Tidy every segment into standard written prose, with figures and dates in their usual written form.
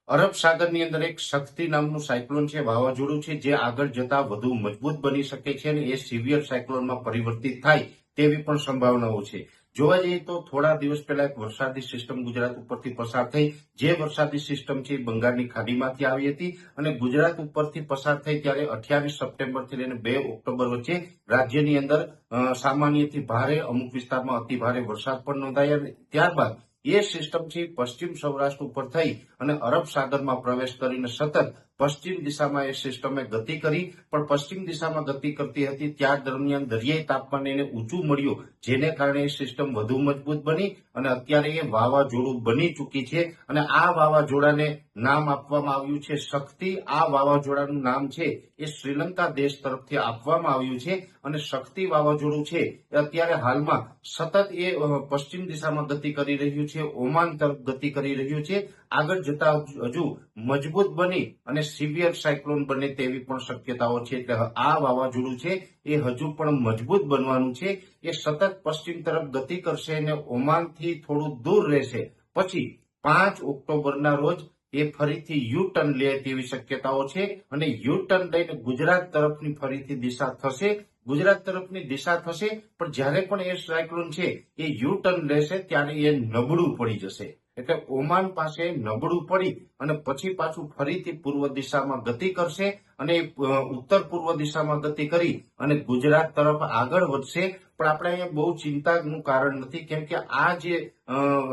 અરબ સાગરની અંદર એક શક્તિ નામનું સાયક્લોન છે, વાવાઝોડું છે, જે આગળ જતા વધુ મજબૂત બની શકે છે અને એ સિવિયર સાયક્લોનમાં પરિવર્તિત થાય તેવી પણ સંભાવનાઓ છે. જોવા જઈએ તો થોડા દિવસ પહેલા એક વરસાદી સિસ્ટમ ગુજરાત ઉપરથી પસાર થઈ. જે વરસાદી સિસ્ટમ છે બંગાળની ખાડીમાંથી આવી હતી અને ગુજરાત ઉપરથી પસાર થઈ ત્યારે 28 સપ્ટેમ્બરથી લઈને 2 ઓક્ટોબર વચ્ચે રાજ્યની અંદર સામાન્યથી ભારે, અમુક વિસ્તારમાં અતિ ભારે વરસાદ પણ નોંધાયા. ત્યારબાદ એ સિસ્ટમ છે પશ્ચિમ સૌરાષ્ટ્ર ઉપર થઈ અને અરબ સાગરમાં પ્રવેશ કરીને સતત પશ્ચિમ દિશામાં એ સિસ્ટમે ગતિ કરી. પણ પશ્ચિમ દિશામાં ગતિ કરતી હતી ત્યાર દરમિયાન દરિયાઈ તાપમાન એને ઊંચું મળ્યું, જેને કારણે એ સિસ્ટમ વધુ મજબૂત બની અને અત્યારે એ વાવાઝોડું બની ચૂકી છે. અને આ વાવાઝોડાને નામ આપવામાં આવ્યું છે શક્તિ. આ વાવાઝોડાનું નામ છે એ શ્રીલંકા દેશ તરફથી આપવામાં આવ્યું છે અને શક્તિ વાવાઝોડું છે એ અત્યારે હાલમાં સતત એ પશ્ચિમ દિશામાં ગતિ કરી રહ્યું છે, ઓમાન તરફ ગતિ કરી રહ્યું છે. આગળ જતા હજુ મજબૂત બની અને સિવિયર સાયક્લોન બને તેવી પણ શક્યતાઓ છે. એટલે આ વાવાઝોડું છે એ હજુ પણ મજબૂત બનવાનું છે. એ સતત પશ્ચિમ તરફ ગતિ કરશે અને ઓમાનથી થોડું દૂર રહેશે. પછી 5 ઓક્ટોબરના રોજ એ ફરીથી યુ ટર્ન લે તેવી શક્યતાઓ છે અને યુ ટર્ન લઈને ગુજરાત તરફની ફરીથી દિશા થશે. ગુજરાત તરફની દિશા થશે પણ જ્યારે પણ એ સાયક્લોન છે એ યુ ટર્ન લેશે ત્યારે એ નબળું પડી જશે. એટલે ઓમાન પાસે નબળું પડી અને પછી પાછું ફરીથી પૂર્વ દિશામાં ગતિ કરશે અને ઉત્તર પૂર્વ દિશામાં ગતિ કરી અને ગુજરાત તરફ આગળ વધશે. પણ આપણે અહીંયા બહુ ચિંતાનું કારણ નથી, કેમ કે આ જે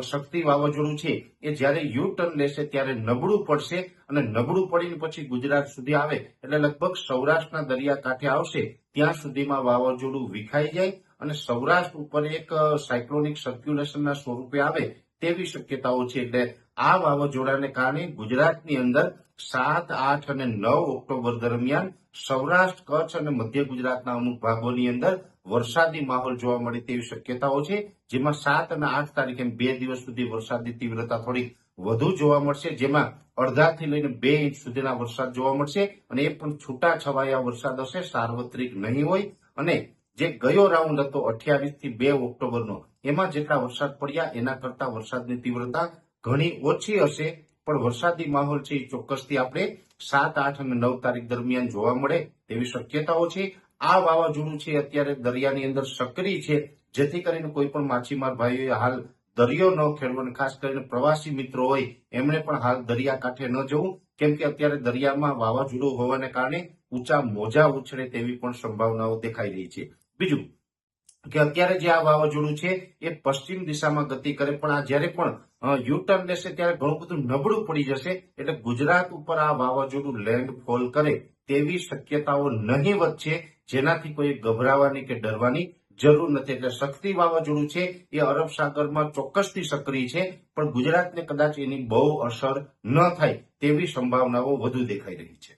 શક્તિ વાવાઝોડું છે એ જ્યારે યુ ટર્ન લેશે ત્યારે નબળું પડશે અને નબળું પડીને પછી ગુજરાત સુધી આવે એટલે લગભગ સૌરાષ્ટ્રના દરિયાકાંઠે આવશે ત્યાં સુધીમાં વાવાઝોડું વિખાઈ જાય અને સૌરાષ્ટ્ર ઉપર એક સાયક્લોનિક સર્ક્યુલેશનના સ્વરૂપે આવે તેવી શક્યતાઓ છે. એટલે આ વાવાઝોડાને કારણે ગુજરાતની અંદર 7, 8 અને 9 ઓક્ટોબર દરમિયાન સૌરાષ્ટ્ર, કચ્છ અને મધ્ય ગુજરાતના અમુક ભાગોની અંદર વરસાદી માહોલ જોવા મળે તેવી શક્યતાઓ છે. જેમાં 7 અને 8 તારીખે 2 દિવસ સુધી વરસાદની તીવ્રતા થોડી વધુ જોવા મળશે, જેમાં અડધાથી લઈને 2 ઇંચ સુધીના વરસાદ જોવા મળશે અને એ પણ છૂટા છવાયા વરસાદ હશે, સાર્વત્રિક નહીં હોય. અને જે ગયો રાઉન્ડ હતો 28 થી 2 ઓક્ટોબરનો, એમાં જેટલા વરસાદ પડ્યા એના કરતા વરસાદની તીવ્રતા ઘણી ઓછી હશે. પણ વરસાદી માહોલ છે એ ચોક્કસથી આપણે 7, 8 અને 9 તારીખ દરમિયાન જોવા મળે તેવી શક્યતાઓ છે. આ વાવાઝોડું છે અત્યારે દરિયાની અંદર સક્રિય છે, જેથી કરીને કોઈ પણ માછીમાર ભાઈઓએ હાલ દરિયો ન ખેડવો અને ખાસ કરીને પ્રવાસી મિત્રો હોય એમણે પણ હાલ દરિયાકાંઠે ન જવું, કેમ કે અત્યારે દરિયામાં વાવાઝોડું હોવાને કારણે ઊંચા મોજા ઉછળે તેવી પણ સંભાવનાઓ દેખાઈ રહી છે. બીજું કે અત્યારે જે આ વાવાઝોડું છે એ પશ્ચિમ દિશામાં ગતિ કરે પણ આ જ્યારે પણ યુ ટર્ન લેશે ત્યારે ઘણું બધું નબળું પડી જશે. એટલે ગુજરાત ઉપર આ વાવાઝોડું લેન્ડફોલ કરે તેવી શક્યતાઓ નહીવત છે, જેનાથી કોઈ ગભરાવાની કે ડરવાની જરૂર નથી. એટલે શક્તિ વાવાઝોડું છે એ અરબ સાગરમાં ચોક્કસથી સક્રિય છે પણ ગુજરાતને કદાચ એની બહુ અસર ન થાય તેવી સંભાવનાઓ વધુ દેખાઈ રહી છે.